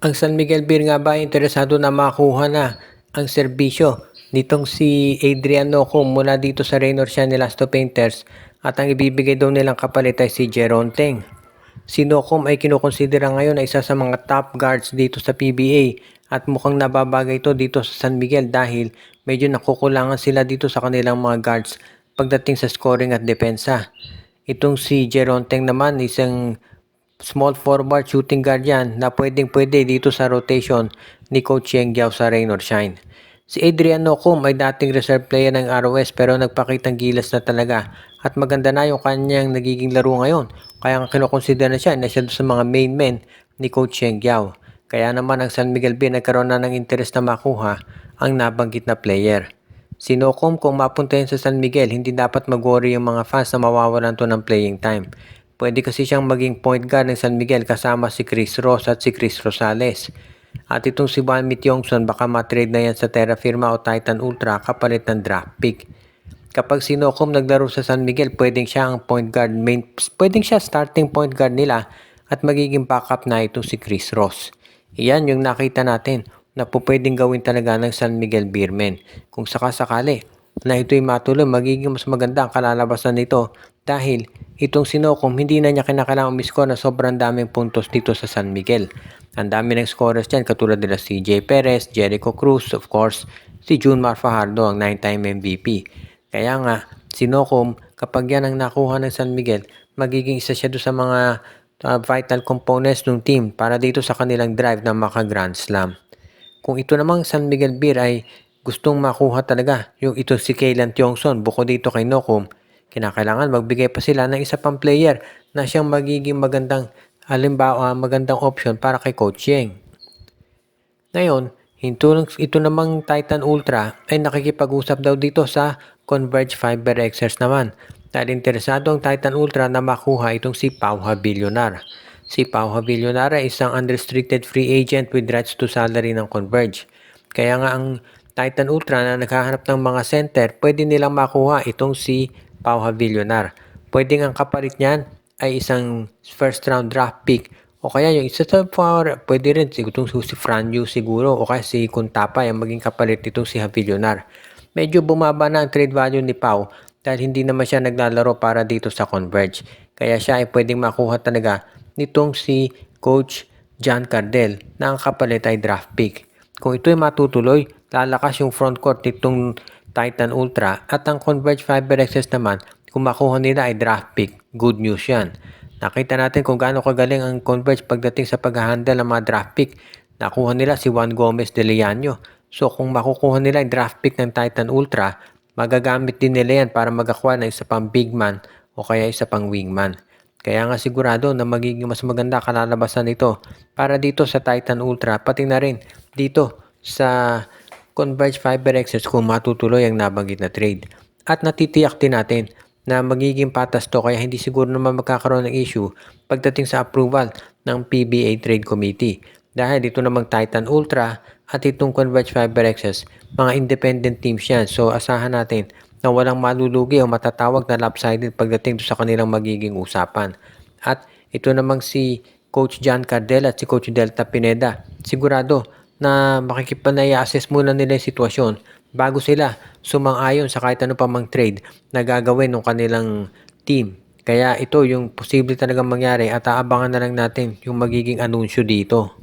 Ang San Miguel Beer nga ba ay interesado na makuha na ang serbisyo nitong si Adrian Noco mula dito sa Raynor Sianilasto Painters at ang ibibigay daw nilang kapalit ay si Jeron Teng. Si Nocum ay kinukonsidera ngayon na isa sa mga top guards dito sa PBA at mukhang nababagay ito dito sa San Miguel dahil medyo nakukulangan sila dito sa kanilang mga guards pagdating sa scoring at depensa. Itong si Jeron Teng naman isang small forward shooting guard yan na pwedeng-pwede dito sa rotation ni Coach Yeng Giao sa Rain or Shine. Si Adrian Nocum ay dating reserve player ng ROS pero nagpakitang gilas na talaga at maganda na yung kanyang nagiging laro ngayon. Kaya nga kinukonsider na siya sa mga main men ni Coach Yeng Giao. Kaya naman ang San Miguel Bay nagkaroon na ng interes na makuha ang nabanggit na player. Si Nocum kung mapunta yan sa San Miguel, hindi dapat mag-worry yung mga fans na mawawalan to ng playing time. Pwede kasi siyang maging point guard ng San Miguel kasama si Chris Ross at si Chris Rosales. At itong si Juan Tiongson baka matrade na yan sa Terra Firma o Titan Ultra kapalit ng draft pick. Kapag si Nocum naglaro sa San Miguel, pwedeng siya ang point guard pwedeng siya starting point guard nila at magiging backup na itong si Chris Ross. Iyan yung nakita natin na pwedeng gawin talaga ng San Miguel Beermen. Kung sakasakali na ito'y matuloy, magiging mas maganda ang kalalabasan nito dahil itong si Nocum hindi na niya kinakailangang umiscore na sobrang daming puntos dito sa San Miguel. Ang dami ng scorers dyan katulad nila si Jay Perez, Jericho Cruz, of course, si Junmar Fajardo ang 9-time MVP. Kaya nga, si Nocum kapag yan ang nakuha ng San Miguel, magiging isa siya doon sa mga vital components ng team para dito sa kanilang drive na maka-Grand Slam. Kung ito namang San Miguel Beer ay gustong makuha talaga yung ito si Kaylan Tiongson bukod dito kay Nocum, kinakailangan magbigay pa sila ng isa pang player na siyang magiging magandang magandang option para kay Coach Yeng. Ngayon, ito namang Titan Ultra ay nakikipag-usap daw dito sa Converge Fiber Xers naman dahil interesado ang Titan Ultra na makuha itong si Pau Havillonar. Si Pau Havillonar ay isang unrestricted free agent with rights to salary ng Converge. Kaya nga ang Titan Ultra na naghahanap ng mga center, pwede nilang makuha itong si Pau Havillonar. Pwedeng ang kapalit niyan ay isang first round draft pick o kaya yung isa sa pwede rin itong si Franyu siguro o kaya si Kuntapa yung maging kapalit itong si Havillonar. Medyo bumaba na ang trade value ni Pau dahil hindi naman siya naglalaro para dito sa Converge. Kaya siya ay pwedeng makuha talaga nitong si Coach John Cardell na ang kapalit ay draft pick. Kung ito ay matutuloy, lalakas yung frontcourt nitong Titan Ultra at ang Converge Fiber Access naman kung makuha nila ay draft pick. Good news yan. Nakita natin kung gaano kagaling ang Converge pagdating sa pag-handle ng mga draft pick. Nakuha nila si Juan Gomez de Leano. So kung makukuha nila yung draft pick ng Titan Ultra, magagamit din nila yan para mag-acquire ng isa pang big man o kaya isa pang wingman. Kaya nga sigurado na magiging mas maganda kalalabasan nito para dito sa Titan Ultra pati na rin dito sa Converge Fiber Access kung matutuloy ang nabanggit na trade. At natitiyak din natin na magiging patas to kaya hindi siguro naman magkakaroon ng issue pagdating sa approval ng PBA Trade Committee. Dahil dito namang Titan Ultra at itong Converge Fiber Access, mga independent teams yan. So asahan natin na walang malulugi o matatawag na lopsided pagdating sa kanilang magiging usapan. At ito namang si Coach John Cardell at si Coach Delta Pineda, sigurado na makikipanay-assess muna nila yung sitwasyon bago sila sumang-ayon sa kahit ano pa mang trade na gagawin ng kanilang team. Kaya ito yung posible talagang mangyari at aabangan na lang natin yung magiging anunsyo dito.